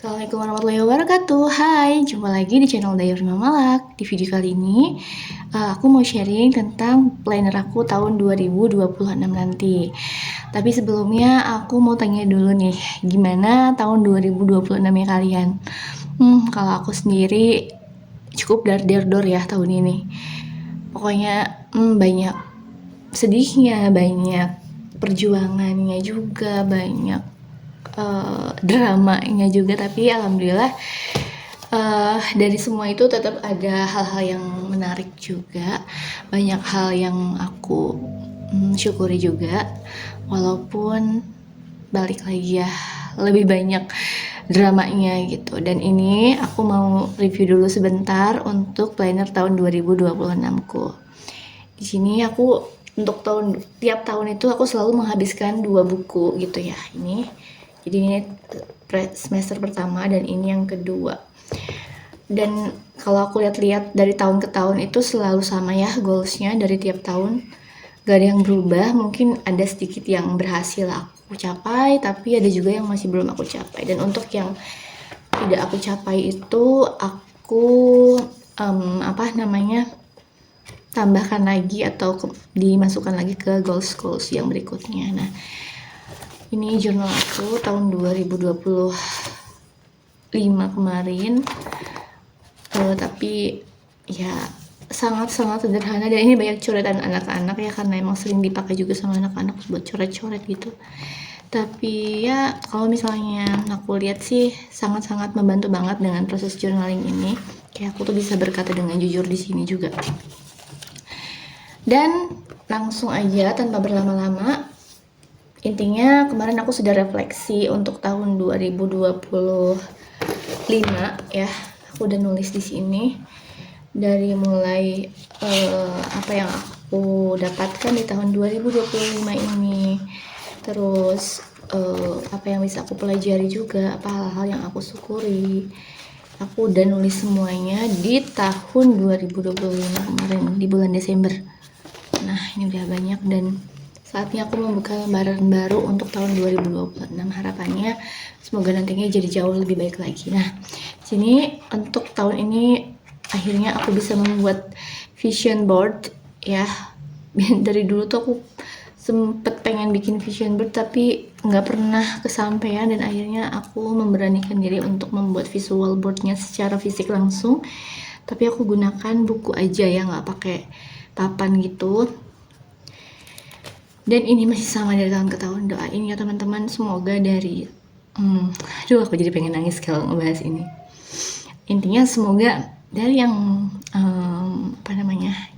Assalamualaikum warahmatullahi wabarakatuh. Hai, jumpa lagi di channel Diary Mama Malak. Di video kali ini, aku mau sharing tentang planner aku tahun 2026 nanti. Tapi sebelumnya aku mau tanya dulu nih, gimana tahun 2026 ya kalian? Kalau aku sendiri cukup dar-der-dor ya tahun ini. Pokoknya banyak sedihnya, banyak perjuangannya juga, banyak dramanya juga, tapi alhamdulillah dari semua itu tetap ada hal-hal yang menarik juga, banyak hal yang aku syukuri juga, walaupun balik lagi ya lebih banyak dramanya gitu. Dan ini aku mau review dulu sebentar untuk planner tahun 2026 ku. Di sini aku untuk tiap tahun itu aku selalu menghabiskan 2 buku gitu ya. Jadi ini semester pertama dan ini yang kedua. Dan kalau aku lihat-lihat dari tahun ke tahun itu selalu sama ya goalsnya dari tiap tahun. Gak ada yang berubah, mungkin ada sedikit yang berhasil aku capai, tapi ada juga yang masih belum aku capai. Dan untuk yang tidak aku capai itu aku tambahkan lagi atau dimasukkan lagi ke goals yang berikutnya. Nah, ini jurnal aku tahun 2025 kemarin, tapi ya sangat-sangat sederhana, dan ini banyak coretan anak-anak ya, karena emang sering dipakai juga sama anak-anak buat coret-coret gitu. Tapi ya kalau misalnya aku lihat sih sangat-sangat membantu banget dengan proses journaling ini. Kayak aku tuh bisa berkata dengan jujur di sini juga. Dan langsung aja tanpa berlama-lama, intinya kemarin aku sudah refleksi untuk tahun 2025 ya. Aku udah nulis di sini dari mulai apa yang aku dapatkan di tahun 2025 ini, terus apa yang bisa aku pelajari juga, apa hal-hal yang aku syukuri. Aku udah nulis semuanya di tahun 2025 kemarin di bulan Desember. Nah, ini udah banyak dan saatnya aku membuka lembaran baru untuk tahun 2026. Harapannya semoga nantinya jadi jauh lebih baik lagi. Nah, sini untuk tahun ini akhirnya aku bisa membuat vision board ya. Dari dulu tuh aku sempet pengen bikin vision board tapi nggak pernah kesampaian, dan akhirnya aku memberanikan diri untuk membuat visual boardnya secara fisik langsung. Tapi aku gunakan buku aja ya, nggak pakai papan gitu. Dan ini masih sama dari tahun ke tahun. Doain ya teman-teman, semoga dari aduh aku jadi pengen nangis kalau ngebahas ini. Intinya semoga dari yang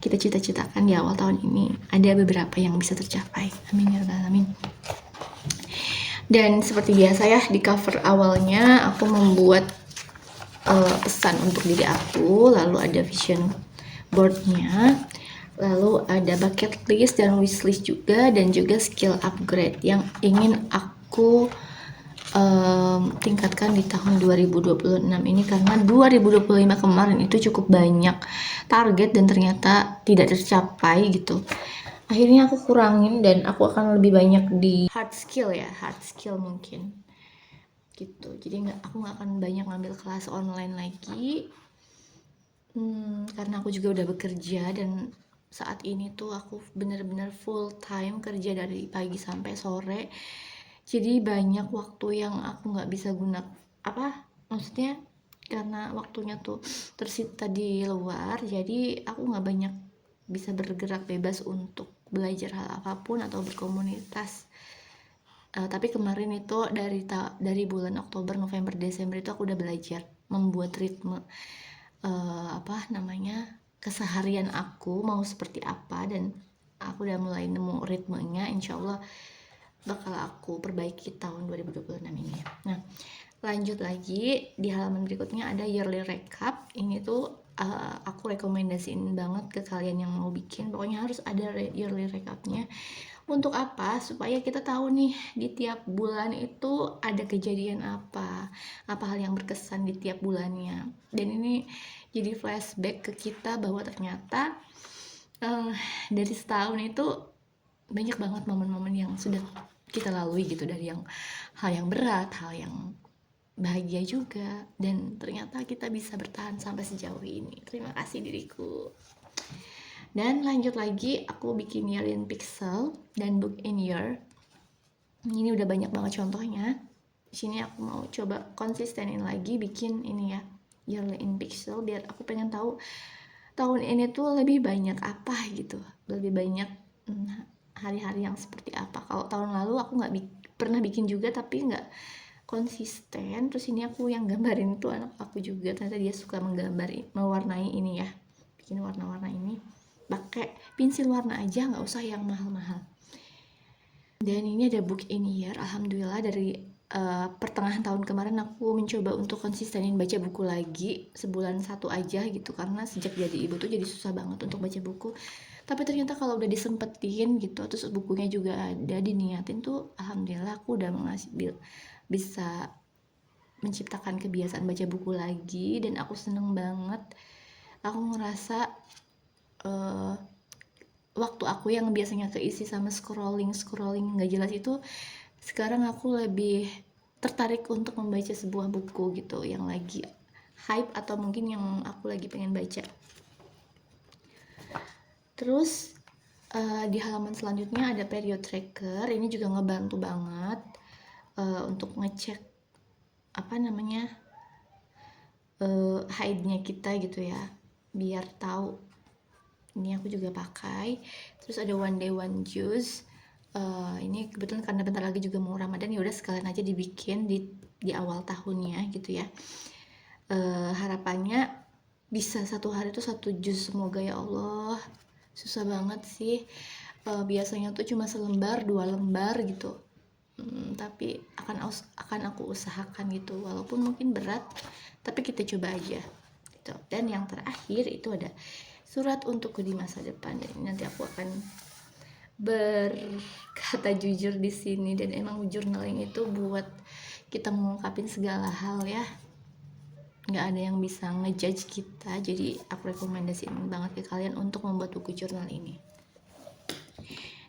kita cita-citakan di awal tahun ini ada beberapa yang bisa tercapai. Amin ya rabbal alamin. Dan seperti biasa ya, di cover awalnya aku membuat pesan untuk diri aku, lalu ada vision boardnya, lalu ada bucket list dan wish list juga, dan juga skill upgrade yang ingin aku tingkatkan di tahun 2026 ini, karena 2025 kemarin itu cukup banyak target dan ternyata tidak tercapai gitu. Akhirnya aku kurangin dan aku akan lebih banyak di hard skill mungkin gitu. Jadi aku nggak akan banyak ngambil kelas online lagi, karena aku juga udah bekerja, dan saat ini tuh aku bener-bener full time kerja dari pagi sampai sore. Jadi banyak waktu yang aku nggak bisa maksudnya karena waktunya tuh tersita di luar, jadi aku nggak banyak bisa bergerak bebas untuk belajar hal apapun atau berkomunitas. Tapi kemarin itu dari bulan Oktober, November, Desember itu aku udah belajar membuat ritme keseharian aku mau seperti apa, dan aku udah mulai nemu ritmenya. Insyaallah bakal aku perbaiki tahun 2026 ini. Nah, lanjut lagi di halaman berikutnya ada yearly recap. Ini tuh aku rekomendasiin banget ke kalian yang mau bikin. Pokoknya harus ada yearly recapnya. Untuk apa? Supaya kita tahu nih di tiap bulan itu ada kejadian apa hal yang berkesan di tiap bulannya. Dan ini jadi flashback ke kita bahwa ternyata dari setahun itu banyak banget momen-momen yang sudah kita lalui gitu, dari hal yang berat, hal yang bahagia juga, dan ternyata kita bisa bertahan sampai sejauh ini. Terima kasih diriku. Dan lanjut lagi, aku bikin Year in Pixel dan Book in Year. Ini udah banyak banget contohnya. Di sini aku mau coba konsistenin lagi bikin ini ya, Year in Pixel, biar aku pengen tahu tahun ini tuh lebih banyak apa gitu, lebih banyak hari-hari yang seperti apa. Kalau tahun lalu aku nggak pernah bikin juga tapi nggak konsisten. Terus ini aku yang gambarin tuh anak aku juga, ternyata dia suka mewarnai ini ya, bikin warna-warna ini pakai pensil warna aja, nggak usah yang mahal-mahal. Dan ini ada Book in Year. Alhamdulillah dari pertengahan tahun kemarin aku mencoba untuk konsistenin baca buku lagi, sebulan satu aja gitu, karena sejak jadi ibu tuh jadi susah banget untuk baca buku. Tapi ternyata kalau udah disempetin gitu, terus bukunya juga ada, diniatin tuh, alhamdulillah aku udah bisa menciptakan kebiasaan baca buku lagi, dan aku seneng banget. Aku ngerasa waktu aku yang biasanya keisi sama scrolling nggak jelas itu, sekarang aku lebih tertarik untuk membaca sebuah buku gitu yang lagi hype atau mungkin yang aku lagi pengen baca. Terus di halaman selanjutnya ada period tracker. Ini juga ngebantu banget untuk ngecek apa namanya hide-nya kita gitu ya, biar tahu. Ini aku juga pakai. Terus ada one day one juice. Ini kebetulan karena bentar lagi juga mau Ramadan, ya udah sekalian aja dibikin di awal tahunnya gitu ya. Harapannya bisa satu hari tuh 1 jus, semoga ya Allah. Susah banget sih, biasanya tuh cuma selembar 2 lembar gitu, tapi akan aku usahakan gitu, walaupun mungkin berat, tapi kita coba aja gitu. Dan yang terakhir itu ada surat untukku di masa depan, dan nanti aku akan berkata jujur di sini. Dan emang journaling itu buat kita mengungkapin segala hal ya, nggak ada yang bisa ngejudge kita. Jadi aku rekomendasiin banget ke kalian untuk membuat buku jurnal ini.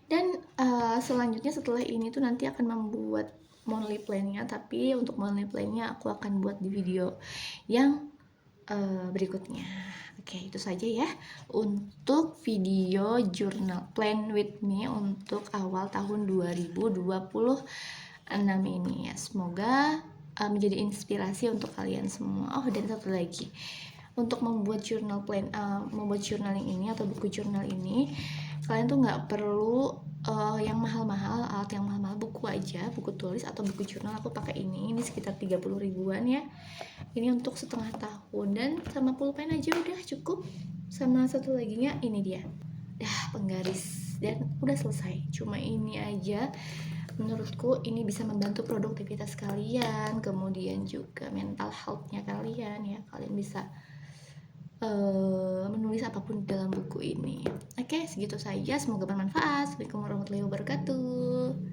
Dan selanjutnya setelah ini tuh nanti akan membuat monthly plan-nya, tapi untuk monthly plan-nya aku akan buat di video yang berikutnya. Oke, itu saja ya untuk video journal plan with me untuk awal tahun 2026 ini ya. Semoga menjadi inspirasi untuk kalian semua. Oh, dan satu lagi, untuk membuat journal plan, membuat journaling ini atau buku jurnal ini, kalian tuh nggak perlu yang mahal-mahal, alat yang mahal-mahal, buku aja, buku tulis atau buku jurnal. Aku pakai ini sekitar 30 ribuan ya. Ini untuk setengah tahun, dan sama pulpen aja udah cukup. Sama satu laginya ini dia, penggaris, dan udah selesai. Cuma ini aja. Menurutku ini bisa membantu produktivitas kalian, kemudian juga mental health-nya kalian ya. Kalian bisa menulis apapun dalam buku ini. Oke, segitu saja. Semoga bermanfaat. Assalamualaikum warahmatullahi wabarakatuh.